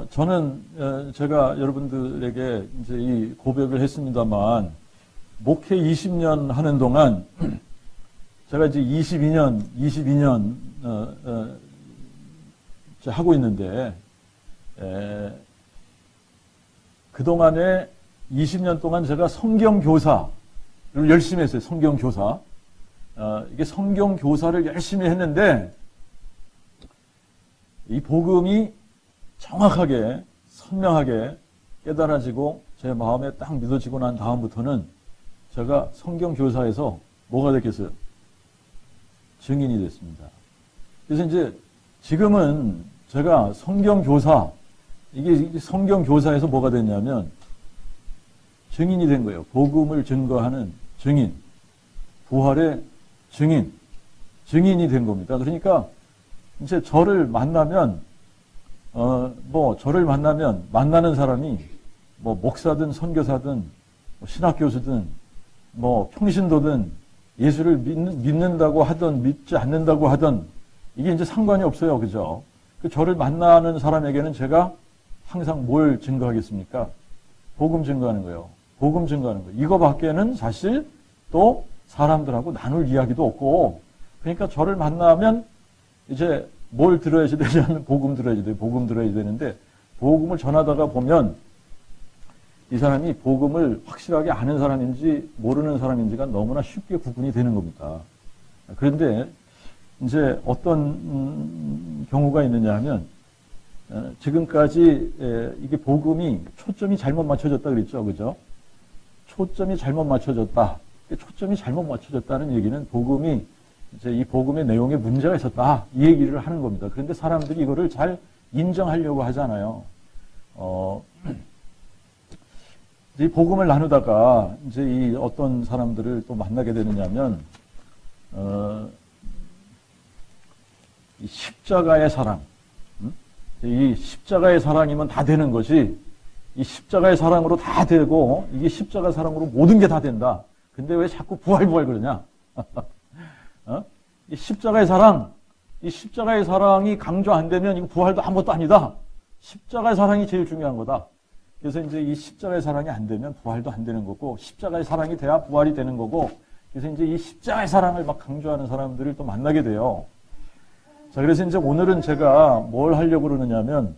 저는 제가 여러분들에게 이제 이 고백을 했습니다만 목회 20년 하는 동안 제가 이제 22년 하고 있는데 그동안에 20년 동안 제가 성경교사를 열심히 했어요. 성경교사. 이게 성경교사를 열심히 했는데 이 복음이 정확하게 선명하게 깨달아지고 제 마음에 딱 믿어지고 난 다음부터는 제가 성경교사에서 뭐가 됐겠어요? 증인이 됐습니다. 그래서 이제 지금은 제가 성경교사, 이게 성경교사에서 뭐가 됐냐면 증인이 된 거예요. 복음을 증거하는 증인, 부활의 증인이 된 겁니다. 그러니까 이제 저를 만나면 만나는 사람이 목사든 선교사든 신학교수든 평신도든 예수를 믿는다고 하든 믿지 않는다고 하든 이게 이제 상관이 없어요. 그죠? 저를 만나는 사람에게는 제가 항상 뭘 증거하겠습니까? 복음 증거하는 거예요. 복음 증거하는 거예요. 이거밖에는 사실 또 사람들하고 나눌 이야기도 없고, 그러니까 저를 만나면 이제 뭘 들어야지 되냐면 복음 들어야지 돼요. 복음 들어야지 되는데, 복음을 전하다가 보면 이 사람이 복음을 확실하게 아는 사람인지 모르는 사람인지가 너무나 쉽게 구분이 되는 겁니다. 그런데 이제 어떤 경우가 있느냐 하면 지금까지 이게 복음이 초점이 잘못 맞춰졌다 그랬죠. 그죠? 초점이 잘못 맞춰졌다. 초점이 잘못 맞춰졌다는 얘기는 복음이 이제 이 복음의 내용에 문제가 있었다. 이 얘기를 하는 겁니다. 그런데 사람들이 이거를 잘 인정하려고 하잖아요. 이 복음을 나누다가 이제 이 어떤 사람들을 또 만나게 되느냐면, 이 십자가의 사랑. 이 십자가의 사랑이면 다 되는 것이, 이 십자가의 사랑으로 다 되고, 이게 십자가 사랑으로 모든 게 다 된다. 근데 왜 자꾸 부활 그러냐? 이 십자가의 사랑이 강조 안 되면 이거 부활도 아무것도 아니다. 십자가의 사랑이 제일 중요한 거다. 그래서 이제 이 십자가의 사랑이 안 되면 부활도 안 되는 거고, 십자가의 사랑이 돼야 부활이 되는 거고, 그래서 이제 이 십자가의 사랑을 막 강조하는 사람들을 또 만나게 돼요. 자, 그래서 이제 오늘은 제가 뭘 하려고 그러느냐면,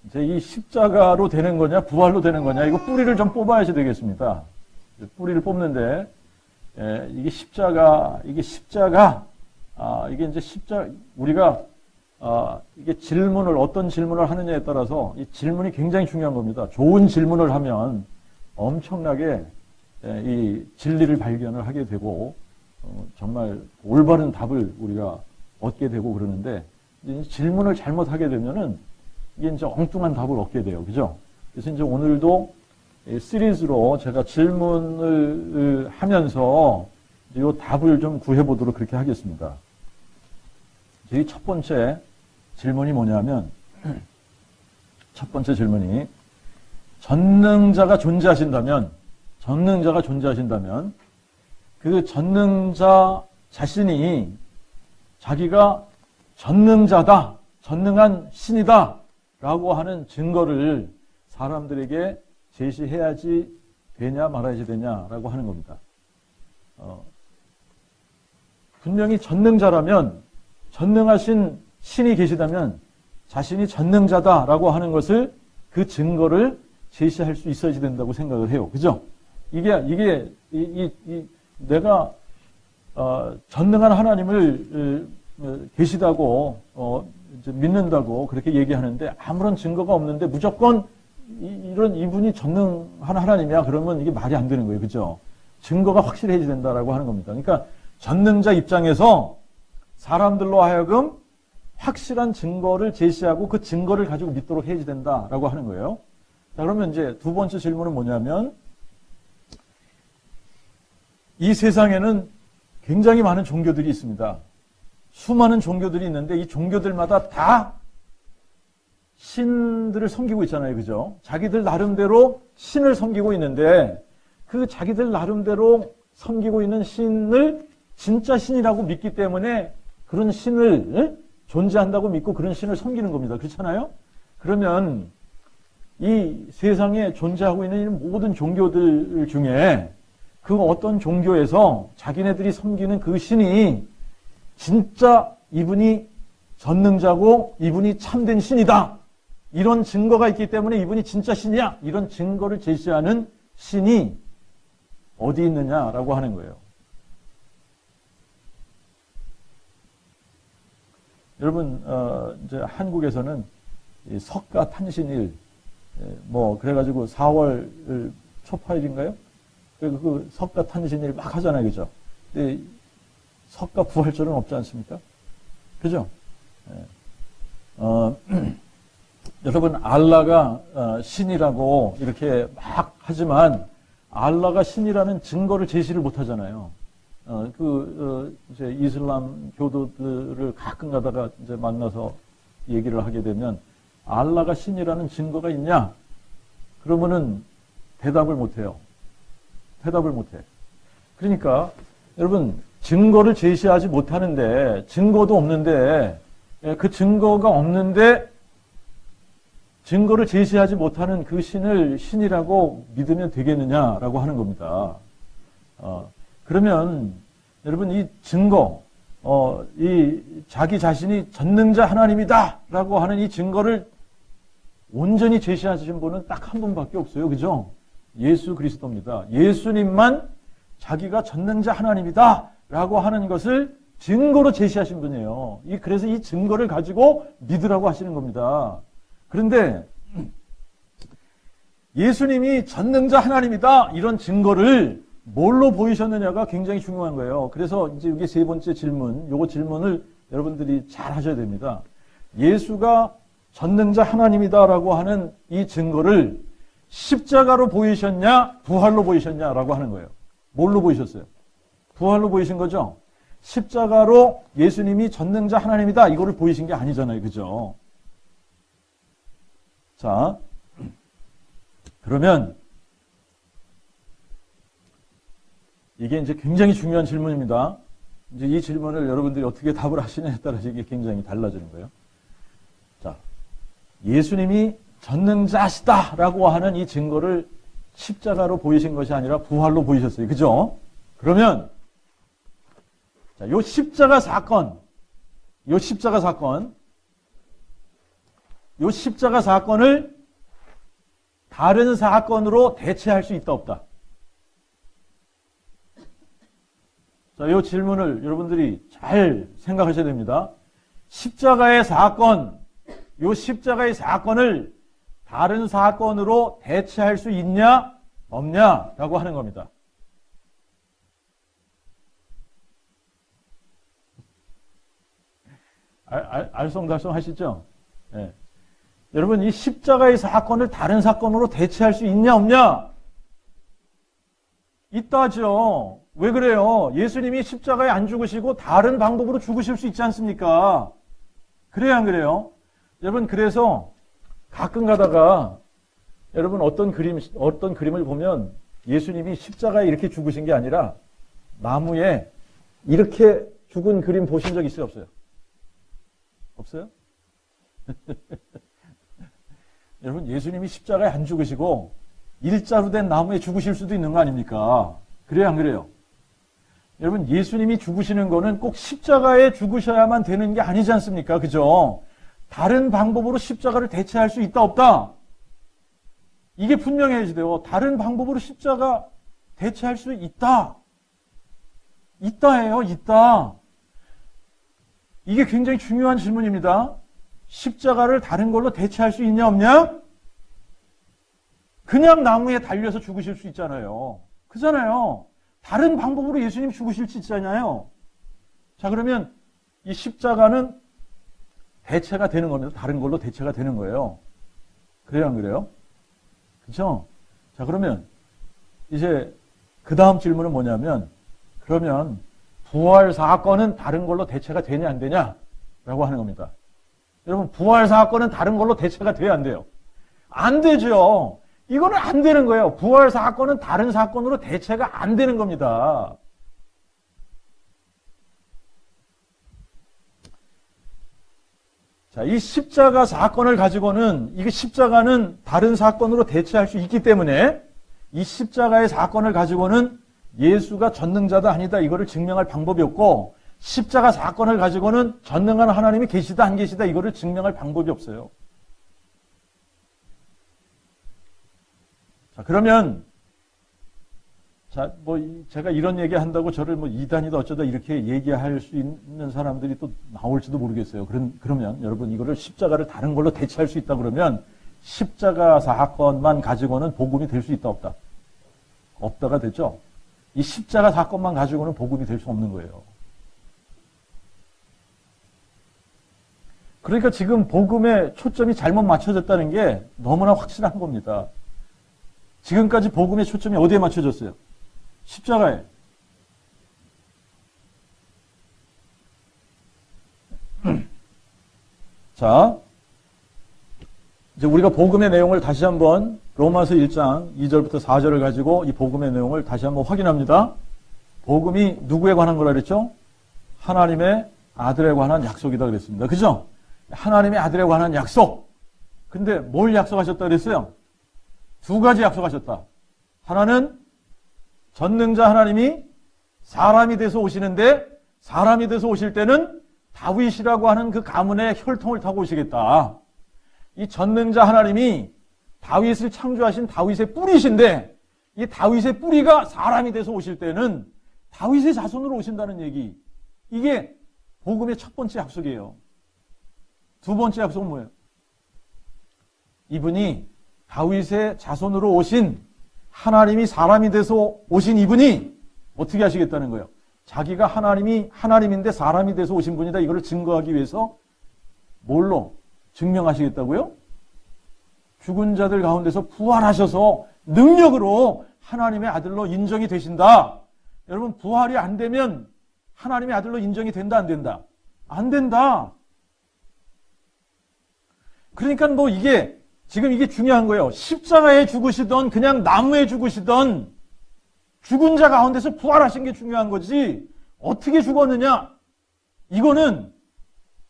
이제 이 십자가로 되는 거냐, 부활로 되는 거냐, 이거 뿌리를 좀 뽑아야지 되겠습니다. 뿌리를 뽑는데, 이게 십자가, 이게 이제 우리가, 이게 어떤 질문을 하느냐에 따라서 이 질문이 굉장히 중요한 겁니다. 좋은 질문을 하면 엄청나게 이 진리를 발견을 하게 되고, 정말 올바른 답을 우리가 얻게 되고 그러는데, 질문을 잘못하게 되면은 이게 이제 엉뚱한 답을 얻게 돼요. 그죠? 그래서 이제 오늘도 시리즈로 제가 질문을 하면서 이 답을 좀 구해보도록 그렇게 하겠습니다. 이 첫 번째 질문이 뭐냐면, 첫 번째 질문이, 전능자가 존재하신다면, 그 전능자 자신이 자기가 전능자다, 전능한 신이다, 라고 하는 증거를 사람들에게 제시해야지 되냐 말아야지 되냐라고 하는 겁니다. 분명히 전능자라면, 전능하신 신이 계시다면 자신이 전능자다라고 하는 것을, 그 증거를 제시할 수 있어야지 된다고 생각을 해요. 그죠? 이게 내가 전능한 하나님을 계시다고 이제 믿는다고 그렇게 얘기하는데 아무런 증거가 없는데 무조건 이분이 전능한 하나님이야 그러면 이게 말이 안 되는 거예요. 그죠? 증거가 확실해야 된다라고 하는 겁니다. 그러니까 전능자 입장에서 사람들로 하여금 확실한 증거를 제시하고 그 증거를 가지고 믿도록 해야 된다라고 하는 거예요. 자, 그러면 이제 두 번째 질문은 뭐냐면, 이 세상에는 굉장히 많은 종교들이 있습니다. 수많은 종교들이 있는데 이 종교들마다 다 신들을 섬기고 있잖아요. 그죠? 자기들 나름대로 신을 섬기고 있는데 그 자기들 나름대로 섬기고 있는 신을 진짜 신이라고 믿기 때문에 그런 신을 존재한다고 믿고 그런 신을 섬기는 겁니다. 그렇잖아요? 그러면 이 세상에 존재하고 있는 이 모든 종교들 중에 그 어떤 종교에서 자기네들이 섬기는 그 신이 진짜 이분이 전능자고 이분이 참된 신이다. 이런 증거가 있기 때문에 이분이 진짜 신이야. 이런 증거를 제시하는 신이 어디 있느냐라고 하는 거예요. 여러분, 이제 한국에서는 이 석가 탄신일, 그래가지고 4월 초파일인가요? 그 석가 탄신일 막 하잖아요. 그죠? 근데 석가 부활절은 없지 않습니까? 그죠? 여러분, 알라가 신이라고 이렇게 막 하지만 알라가 신이라는 증거를 제시를 못 하잖아요. 이제 이슬람 교도들을 가끔 가다가 이제 만나서 얘기를 하게 되면 알라가 신이라는 증거가 있냐? 그러면은 대답을 못 해요. 대답을 못 해. 그러니까 여러분, 증거를 제시하지 못하는데, 증거도 없는데, 그 증거가 없는데 증거를 제시하지 못하는 그 신을 신이라고 믿으면 되겠느냐라고 하는 겁니다. 그러면 여러분, 이 증거, 이 자기 자신이 전능자 하나님이다라고 하는 이 증거를 온전히 제시하신 분은 딱 한 분밖에 없어요. 그죠? 예수 그리스도입니다. 예수님만 자기가 전능자 하나님이다라고 하는 것을 증거로 제시하신 분이에요. 그래서 이 증거를 가지고 믿으라고 하시는 겁니다. 그런데 예수님이 전능자 하나님이다 이런 증거를 뭘로 보이셨느냐가 굉장히 중요한 거예요. 그래서 이제 이게 세 번째 질문, 요거 질문을 여러분들이 잘 하셔야 됩니다. 예수가 전능자 하나님이다라고 하는 이 증거를 십자가로 보이셨냐, 부활로 보이셨냐라고 하는 거예요. 뭘로 보이셨어요? 부활로 보이신 거죠? 십자가로 예수님이 전능자 하나님이다 이거를 보이신 게 아니잖아요. 그죠? 자, 그러면 이게 이제 굉장히 중요한 질문입니다. 이제 이 질문을 여러분들이 어떻게 답을 하시냐에 따라서 이게 굉장히 달라지는 거예요. 자, 예수님이 전능자시다라고 하는 이 증거를 십자가로 보이신 것이 아니라 부활로 보이셨어요. 그죠? 그러면 자, 요 십자가 사건을 다른 사건으로 대체할 수 있다 없다? 자, 이 질문을 여러분들이 잘 생각하셔야 됩니다. 십자가의 사건을 다른 사건으로 대체할 수 있냐, 없냐라고 하는 겁니다. 알쏭달쏭 하시죠? 네. 여러분, 이 십자가의 사건을 다른 사건으로 대체할 수 있냐, 없냐? 있다죠. 왜 그래요? 예수님이 십자가에 안 죽으시고 다른 방법으로 죽으실 수 있지 않습니까? 그래요, 안 그래요? 여러분, 그래서 가끔 가다가 여러분 어떤 그림을 보면 예수님이 십자가에 이렇게 죽으신 게 아니라 나무에 이렇게 죽은 그림 보신 적 있어요, 없어요? 없어요? 여러분, 예수님이 십자가에 안 죽으시고 일자로 된 나무에 죽으실 수도 있는 거 아닙니까? 그래요, 안 그래요? 여러분, 예수님이 죽으시는 거는 꼭 십자가에 죽으셔야만 되는 게 아니지 않습니까? 그죠? 다른 방법으로 십자가를 대체할 수 있다, 없다? 이게 분명해야지 돼요. 다른 방법으로 십자가 대체할 수 있다. 있다예요, 있다. 이게 굉장히 중요한 질문입니다. 십자가를 다른 걸로 대체할 수 있냐, 없냐? 그냥 나무에 달려서 죽으실 수 있잖아요. 그잖아요. 다른 방법으로 예수님 죽으실 수 있잖아요. 자, 그러면 이 십자가는 대체가 되는 겁니다. 다른 걸로 대체가 되는 거예요. 그래요, 안 그래요? 그죠? 자, 그러면 이제 그 다음 질문은 뭐냐면, 그러면 부활 사건은 다른 걸로 대체가 되냐, 안 되냐? 라고 하는 겁니다. 여러분, 부활 사건은 다른 걸로 대체가 돼야 안 돼요? 안 되죠. 이거는 안 되는 거예요. 부활 사건은 다른 사건으로 대체가 안 되는 겁니다. 자, 이 십자가 사건을 가지고는 이게 십자가는 다른 사건으로 대체할 수 있기 때문에 이 십자가의 사건을 가지고는 예수가 전능자다 아니다 이거를 증명할 방법이 없고 십자가 사건을 가지고는 전능한 하나님이 계시다 안 계시다 이거를 증명할 방법이 없어요. 자, 그러면 자, 제가 이런 얘기 한다고 저를 이단이다 어쩌다 이렇게 얘기할 수 있는 사람들이 또 나올지도 모르겠어요. 그러면 여러분 이거를 십자가를 다른 걸로 대체할 수 있다 그러면 십자가 사건만 가지고는 복음이 될 수 있다 없다? 없다가 됐죠? 이 십자가 사건만 가지고는 복음이 될 수 없는 거예요. 그러니까 지금 복음의 초점이 잘못 맞춰졌다는 게 너무나 확실한 겁니다. 지금까지 복음의 초점이 어디에 맞춰졌어요? 십자가에. 자, 이제 우리가 복음의 내용을 다시 한번 로마서 1장 2절부터 4절을 가지고 이 복음의 내용을 다시 한번 확인합니다. 복음이 누구에 관한 거라 그랬죠? 하나님의 아들에 관한 약속이다 그랬습니다. 그죠? 하나님의 아들에 관한 약속. 근데 뭘 약속하셨다 그랬어요? 두 가지 약속하셨다. 하나는 전능자 하나님이 사람이 돼서 오시는데 사람이 돼서 오실 때는 다윗이라고 하는 그 가문의 혈통을 타고 오시겠다. 이 전능자 하나님이 다윗을 창조하신 다윗의 뿌리신데 이 다윗의 뿌리가 사람이 돼서 오실 때는 다윗의 자손으로 오신다는 얘기. 이게 복음의 첫 번째 약속이에요. 두 번째 약속은 뭐예요? 이분이 다윗의 자손으로 오신 하나님이 사람이 돼서 오신 이분이 어떻게 하시겠다는 거예요? 자기가 하나님이 하나님인데 사람이 돼서 오신 분이다. 이걸 증거하기 위해서 뭘로 증명하시겠다고요? 죽은 자들 가운데서 부활하셔서 능력으로 하나님의 아들로 인정이 되신다. 여러분 부활이 안 되면 하나님의 아들로 인정이 된다 안 된다? 안 된다. 그러니까 지금 이게 중요한 거예요. 십자가에 죽으시던 그냥 나무에 죽으시던 죽은 자 가운데서 부활하신 게 중요한 거지. 어떻게 죽었느냐? 이거는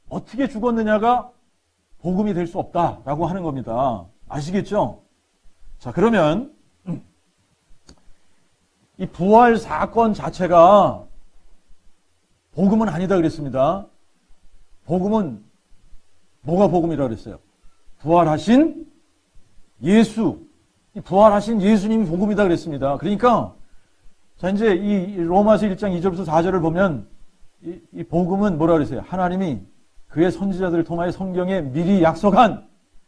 어떻게 죽었느냐가 복음이 될 수 없다라고 하는 겁니다. 아시겠죠? 자, 그러면 이 부활 사건 자체가 복음은 아니다 그랬습니다. 복음은 뭐가 복음이라 그랬어요? 부활하신 예수, 부활하신 예수님이 복음이다 그랬습니다. 그러니까 자 이제 이 로마서 1장 2절부터 4절을 보면 이 복음은 뭐라 그랬어요? 하나님이 그의 선지자들을 통하여 성경에 미리 약속한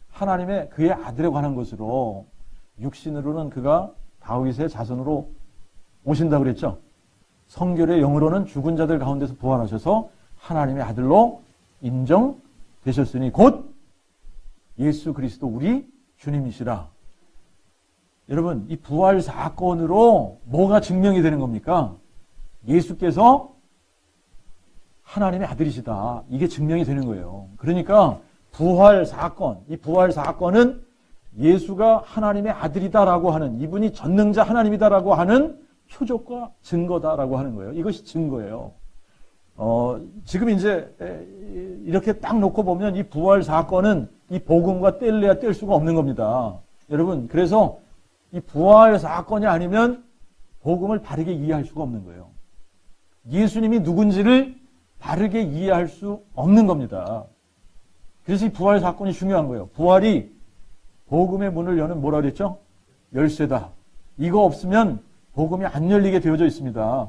하나님의 그의 아들에 관한 것으로 육신으로는 그가 다윗의 자손으로 오신다고 그랬죠. 성결의 영으로는 죽은 자들 가운데서 부활하셔서 하나님의 아들로 인정되셨으니 곧 예수 그리스도 우리 주님이시라. 여러분 이 부활 사건으로 뭐가 증명이 되는 겁니까? 예수께서 하나님의 아들이시다. 이게 증명이 되는 거예요. 그러니까 부활 사건, 이 부활 사건은 예수가 하나님의 아들이다라고 하는, 이분이 전능자 하나님이다라고 하는 표적과 증거다라고 하는 거예요. 이것이 증거예요. 지금 이제 이렇게 딱 놓고 보면 이 부활 사건은 이 복음과 뗄래야 뗄 수가 없는 겁니다. 여러분, 그래서 이 부활 사건이 아니면 복음을 바르게 이해할 수가 없는 거예요. 예수님이 누군지를 바르게 이해할 수 없는 겁니다. 그래서 이 부활 사건이 중요한 거예요. 부활이 복음의 문을 여는 뭐라 그랬죠? 열쇠다. 이거 없으면 복음이 안 열리게 되어져 있습니다.